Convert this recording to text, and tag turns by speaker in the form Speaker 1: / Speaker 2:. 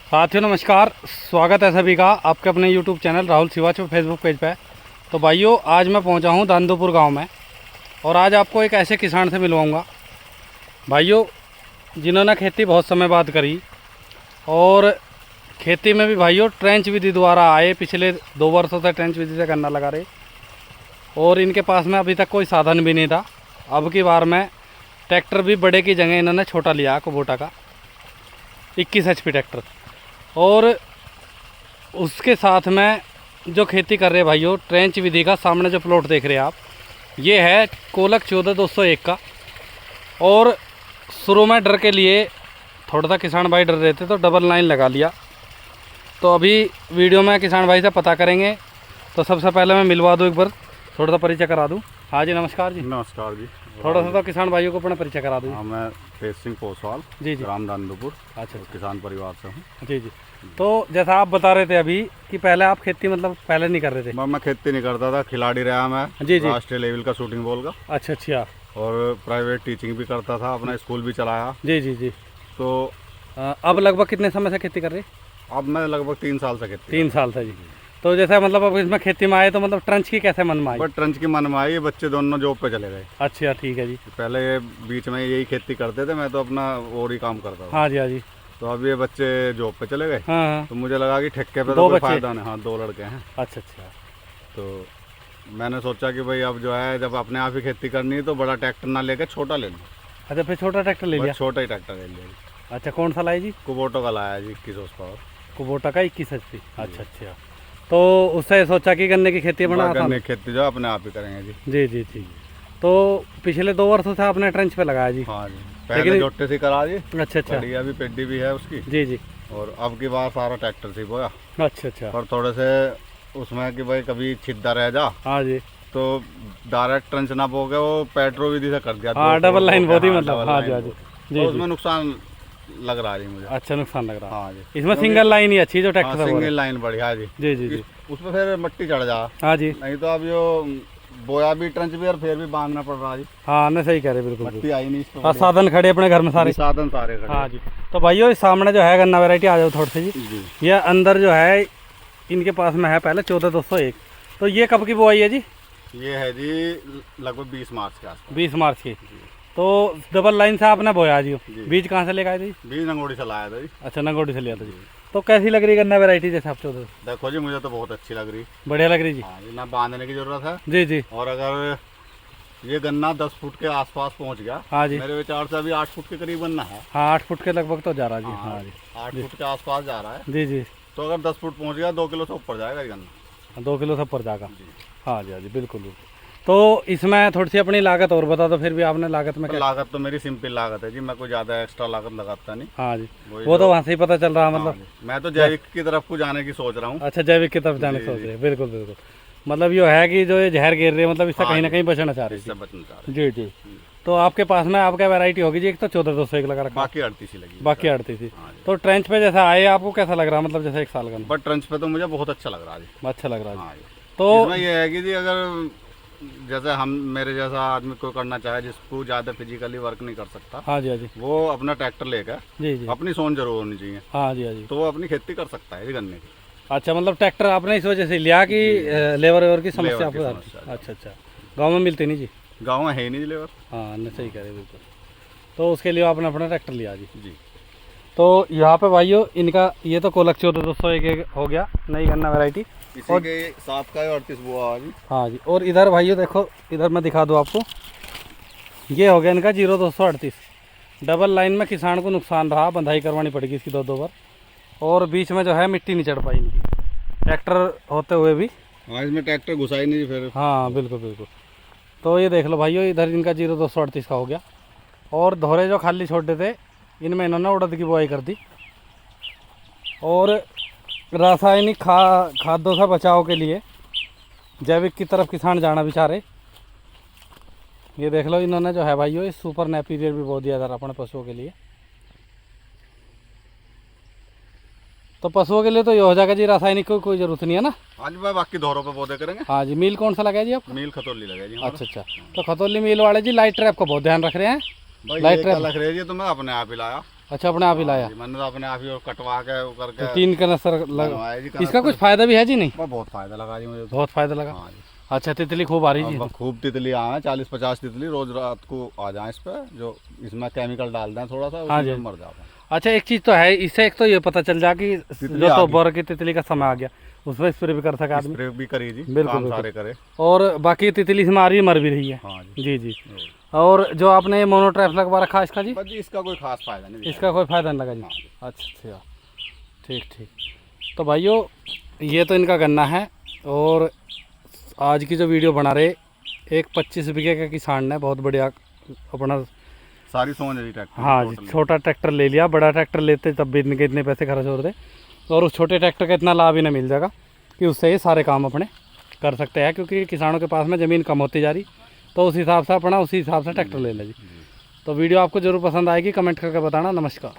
Speaker 1: साथियों नमस्कार, स्वागत है सभी का आपके अपने YouTube channel Rahul Shivach Facebook page पे। तो भाइयों, आज मैं पहुंचा हूं दांदोपुर गांव में और आज आपको एक ऐसे किसान से मिलवाऊंगा भाइयों जिन्होंने खेती बहुत समय बाद करी और खेती में भी भाइयों ट्रेंच विधि द्वारा आए। पिछले 2 वर्षों से ट्रेंच विधि से गन्ना लगा रहे और इनके पास में अभी तक कोई साधन भी नहीं था। अब की बार में ट्रैक्टर भी बड़े की जगह इन्होंने छोटा लिया, कुबोटा का 21 HP ट्रैक्टर। और उसके साथ में जो खेती कर रहे हैं भाइयों ट्रेंच विधि का, सामने जो प्लॉट देख रहे हैं आप, ये है कोलक 14-201 का। और शुरू में डर के लिए थोड़ा सा किसान भाई डर रहे थे तो डबल लाइन लगा लिया। तो अभी वीडियो में किसान भाई से पता करेंगे। तो सबसे पहले मैं मिलवा दूँ, एक बार थोड़ा सा परिचय करा दूँ। हाँ जी नमस्कार जी।
Speaker 2: नमस्कार जी।
Speaker 1: थोड़ा सा तो किसान भाइयों को अपना परिचय करा दूँ।
Speaker 2: हाँ, मैं तेज सिंह पोसवाल
Speaker 1: जी जी,
Speaker 2: ग्राम दांदोपुर,
Speaker 1: अच्छा
Speaker 2: किसान परिवार से हूँ।
Speaker 1: जी जी। तो जैसा आप बता रहे थे अभी कि पहले आप खेती मतलब पहले नहीं कर रहे थे।
Speaker 2: मैं खेती नहीं करता था, खिलाड़ी रहा मैं।
Speaker 1: जी जी,
Speaker 2: राष्ट्रीय लेवल का शूटिंग बॉल का।
Speaker 1: अच्छा अच्छा।
Speaker 2: और प्राइवेट टीचिंग भी करता था, अपना स्कूल भी चलाया।
Speaker 1: जी जी जी।
Speaker 2: तो
Speaker 1: अब लगभग कितने समय से खेती कर रहे?
Speaker 2: अब मैं लगभग 3 साल से खेती
Speaker 1: 3 साल से जी। तो जैसे मतलब अब इसमें खेती में आए तो मतलब ट्रंच की कैसे मन में आई?
Speaker 2: बट ट्रंच की मन में आई, बच्चे दोनों जॉब पे चले गए।
Speaker 1: अच्छा ठीक है जी।
Speaker 2: पहले ये बीच में यही खेती करते थे, मैं तो अपना और ही काम करता था।
Speaker 1: हाँ जी हाँ जी।
Speaker 2: तो अब ये बच्चे जॉब पे चले गए।
Speaker 1: हाँ हाँ।
Speaker 2: तो मुझे लगा कि ठेके पे
Speaker 1: दो
Speaker 2: तो कोई
Speaker 1: बच्चे?
Speaker 2: फायदा नहीं। हाँ, 2 लड़के हैं।
Speaker 1: अच्छा अच्छा।
Speaker 2: तो मैंने सोचा कि भाई अब जो है जब अपने आप ही खेती करनी है तो बड़ा ट्रैक्टर ना लेकर छोटा ले लूँ।
Speaker 1: अच्छा, फिर छोटा ट्रैक्टर ले लिया?
Speaker 2: बस छोटा ही ट्रैक्टर ले लिया।
Speaker 1: अच्छा, कौन सा लाए जी?
Speaker 2: कुबोटो का लाया जी, 21 हॉर्स पावर।
Speaker 1: कुबोटा का 21 HP। अच्छा अच्छा। तो उससे सोचा कि गन्ने की खेती बना आसान?
Speaker 2: गन्ने की खेती जो अपने आप ही करेंगे जी।
Speaker 1: जी जी जी। तो पिछले 2 वर्षों से आपने ट्रंच पे लगाया जी?
Speaker 2: हाँ जी, पहले जोटे से करा जी।
Speaker 1: अच्छा अच्छा।
Speaker 2: बढ़िया भी पेड्डी भी है उसकी।
Speaker 1: जी जी।
Speaker 2: और अब की बार सारा ट्रैक्टर से बोया।
Speaker 1: अच्छा अच्छा।
Speaker 2: और थोड़े से उसमें कि भाई कभी छिद्दा रह जा
Speaker 1: हाँ जी।
Speaker 2: तो डायरेक्ट ट्रंच ना बोगे, वो पेट्रोल विधि से कर दिया।
Speaker 1: हाँ, डबल लाइन बहुत ही मतलब। हाँ जी हाँ जी जी।
Speaker 2: उसमें नुकसान लग रहा है जी मुझे।
Speaker 1: अच्छा, नुकसान लग रहा है।
Speaker 2: हाँ जी,
Speaker 1: इसमें सिंगल लाइन ही अच्छी जो ट्रैक्टर से
Speaker 2: सिंगल लाइन बढ़िया जी।
Speaker 1: जी जी जी।
Speaker 2: उसमें फिर मिट्टी चढ़ जा।
Speaker 1: हाँ जी।
Speaker 2: नहीं तो अब जो बोया भी ट्रंच भी और फिर भी बांधना पड़ रहा जी।
Speaker 1: हाँ नहीं, सही कह रहे बिल्कुल।
Speaker 2: मिट्टी आई नहीं इसको।
Speaker 1: हाँ, साधन खड़े अपने घर में सारे।
Speaker 2: साधन सारे खड़े।
Speaker 1: हाँ जी। तो भाइयों इस सामने जो है गन्ना वैरायटी, आ जाओ थोड़ी सी जी।
Speaker 2: जी।
Speaker 1: ये अंदर जो है इनके पास में है पहले 14-201। तो ये कब की बुआई है जी?
Speaker 2: ये है जी लगभग 20 मार्च के आसपास।
Speaker 1: 20 मार्च की। तो डबल लाइन से आपने बोया जी? बीज कहाँ से लेकर आए थे?
Speaker 2: बीज नंगोड़ी से लाया था जी।
Speaker 1: अच्छा, नंगोटी से लिया था जी। तो कैसी लग रही गन्ना वैरायटी जैसे आप 14?
Speaker 2: देखो जी, मुझे तो बहुत अच्छी लग रही।
Speaker 1: बढ़िया लग रही जी।
Speaker 2: हाँ जी, ना बांधने की जरूरत है।
Speaker 1: जी जी।
Speaker 2: और अगर ये गन्ना 10 फुट के आसपास पहुंच गया,
Speaker 1: हाँ जी।
Speaker 2: मेरे विचार से अभी 8 फुट के करीब बनना है।
Speaker 1: हाँ, 8 फुट के लगभग तो जा रहा जी। हाँ जी,
Speaker 2: 8 फुट के आसपास जा रहा है।
Speaker 1: जी जी।
Speaker 2: तो अगर 10 फुट पहुंच गया 2 किलो से ऊपर जाएगा ये गन्ना।
Speaker 1: 2 किलो सब पर जाएगा। हाँ जी हाँ जी, बिल्कुल बिल्कुल। तो इसमें थोड़ी सी अपनी लागत और बता दो फिर भी। आपने लागत में क्या?
Speaker 2: लागत तो मेरी सिंपल लागत है जी, मैं कोई ज़्यादा एक्स्ट्रा लागत लगाता नहीं।
Speaker 1: हाँ जी, वो तो वहाँ से ही पता चल रहा मतलब।
Speaker 2: मैं तो जैविक की तरफ को जाने की सोच रहा हूँ।
Speaker 1: अच्छा, जैविक की तरफ जाने सोच रहे हैं। बिल्कुल बिल्कुल। मतलब ये है कि जो ये जहर गिर रही है, मतलब इससे कहीं ना कहीं बचना चाह रही
Speaker 2: इससे बचना चाह रहे
Speaker 1: जी जी। तो आपके पास में आपका वैरायटी होगी जी, एक तो 14-201 लगा रखा,
Speaker 2: बाकी 38 ही लगी।
Speaker 1: बाकी 38 ही। तो ट्रेंच पे जैसा आए आपको कैसा लग रहा, मतलब जैसे 1 साल का?
Speaker 2: बट ट्रंच पे तो मुझे बहुत अच्छा लग रहा है जी।
Speaker 1: अच्छा लग रहा है।
Speaker 2: हाँ जी।
Speaker 1: तो
Speaker 2: इसमें ये है कि जी अगर जैसे हम मेरे जैसा आदमी को करना चाहे, जिसको ज़्यादा फिजिकली वर्क नहीं कर सकता,
Speaker 1: हाँ जी हाँ जी,
Speaker 2: वो अपना ट्रैक्टर लेकर,
Speaker 1: जी जी,
Speaker 2: अपनी सोच जरूर होनी चाहिए,
Speaker 1: हाँ जी हाँ जी,
Speaker 2: तो वो अपनी खेती कर सकता है ये गन्ने की।
Speaker 1: अच्छा, मतलब ट्रैक्टर आपने इस वजह से लिया कि लेबर वेबर की समस्या
Speaker 2: लेबर की
Speaker 1: आपको?
Speaker 2: समस्या।
Speaker 1: अच्छा अच्छा। गाँव में मिलती नहीं जी?
Speaker 2: गाँव में है ही नहीं लेबर।
Speaker 1: हाँ नहीं, सही कह रहे बिल्कुल। तो उसके लिए आपने अपना ट्रैक्टर लिया जी?
Speaker 2: जी।
Speaker 1: तो यहाँ पे भाइयों इनका ये तो कोलक 14-201 हो गया, नई गन्ना वैरायटी।
Speaker 2: इसी के साथ का 38 बुआ जी।
Speaker 1: हाँ जी। और इधर भाइयों देखो, इधर मैं दिखा दूँ आपको, ये हो गया इनका 0238। डबल लाइन में किसान को नुकसान रहा, बंधाई करवानी पड़ेगी इसकी 2-2 बार। और बीच में जो है मिट्टी नहीं चढ़ पाई इनकी, ट्रैक्टर होते हुए भी।
Speaker 2: हाँ, इसमें ट्रैक्टर घुसा ही नहीं फिर।
Speaker 1: हाँ बिल्कुल बिल्कुल। तो ये देख लो भाइयों, इधर इनका 0238 का हो गया। और धोरे जो खाली छोटे थे इनमें इन्होंने उड़द की बुआई कर दी। और रासायनिक खादों से बचाव के लिए जैविक की तरफ किसान जाना भी चाह रहे। ये देख लो, इन्होंने जो है भाइयों ये सुपर नेपीरियर भी बो दिया था अपने पशुओं के लिए। तो पशुओं के लिए तो ये हो जाएगा जी, रासायनिक की कोई जरूरत नहीं है ना।
Speaker 2: आज मैं बाकी दौरों पे पौधे करेंगे।
Speaker 1: हाँ जी। मील कौन सा लगाया जी आप?
Speaker 2: मील खतौली लगा जी।
Speaker 1: अच्छा अच्छा। तो खतौली मील वाले जी लाइट ट्रैप का बहुत ध्यान रख रहे हैं।
Speaker 2: भाई
Speaker 1: लाइट
Speaker 2: ये
Speaker 1: ट्रैप
Speaker 2: क्या लग रही है जी, तो मैं अपने आप ही लाया।
Speaker 1: अच्छा अपने आप ही लाया।
Speaker 2: मैंने तो अपने आप ही और कटवा के वो करके
Speaker 1: तो 3 कनस्तर
Speaker 2: बनवाया जी,
Speaker 1: इसका कुछ फायदा भी है जी? नहीं,
Speaker 2: बहुत फायदा लगा जी मुझे तो।
Speaker 1: बहुत फायदा लगा।
Speaker 2: हाँ जी।
Speaker 1: अच्छा तितली खूब आ रही जी?
Speaker 2: अब खूब तितली आए, 40-50 तितली रोज रात को आ जाए इस पे, जो इसमें केमिकल डाल दें थोड़ा सा,
Speaker 1: हाँ
Speaker 2: उसी
Speaker 1: जी।
Speaker 2: में मर जाते हैं।
Speaker 1: अच्छा एक चीज़ तो है इससे, एक तो ये पता चल जा कि
Speaker 2: तितली
Speaker 1: जो
Speaker 2: आ
Speaker 1: तो
Speaker 2: गई।
Speaker 1: बोर की तितली का समय आ गया, उसमें स्प्रे भी कर सके आदमी।
Speaker 2: स्प्रे भी करी जी,
Speaker 1: बिल्कुल,
Speaker 2: काम
Speaker 1: बिल्कुल।
Speaker 2: सारे करे।
Speaker 1: और बाकी तितली इसमें आ रही है, मर भी रही है।
Speaker 2: हाँ जी।
Speaker 1: जी जी। और जो आपने मोनोट्रैप लगवा रखा है इसका जी?
Speaker 2: बस जी इसका कोई खास फायदा नहीं।
Speaker 1: इसका कोई फायदा नहीं लगा जी?
Speaker 2: हाँ जी।
Speaker 1: अच्छा अच्छा, ठीक ठीक। तो भाइयों ये तो इनका गन्ना है, और आज की जो वीडियो बना रहे एक 25 बीघे का किसान ने बहुत बढ़िया अपना,
Speaker 2: सारी सोच है जी ट्रैक्टर।
Speaker 1: हाँ जी, छोटा ट्रैक्टर ले लिया। बड़ा ट्रैक्टर लेते तब भी इतने पैसे खर्च होते, और उस छोटे ट्रैक्टर का इतना लाभ ही नहीं मिल जाएगा कि उससे ये सारे काम अपने कर सकते हैं, क्योंकि किसानों के पास में ज़मीन कम होती जा रही, तो उस हिसाब से अपना उसी हिसाब से ट्रैक्टर ले लें जी। तो वीडियो आपको ज़रूर पसंद आएगी, कमेंट करके बताना। नमस्कार।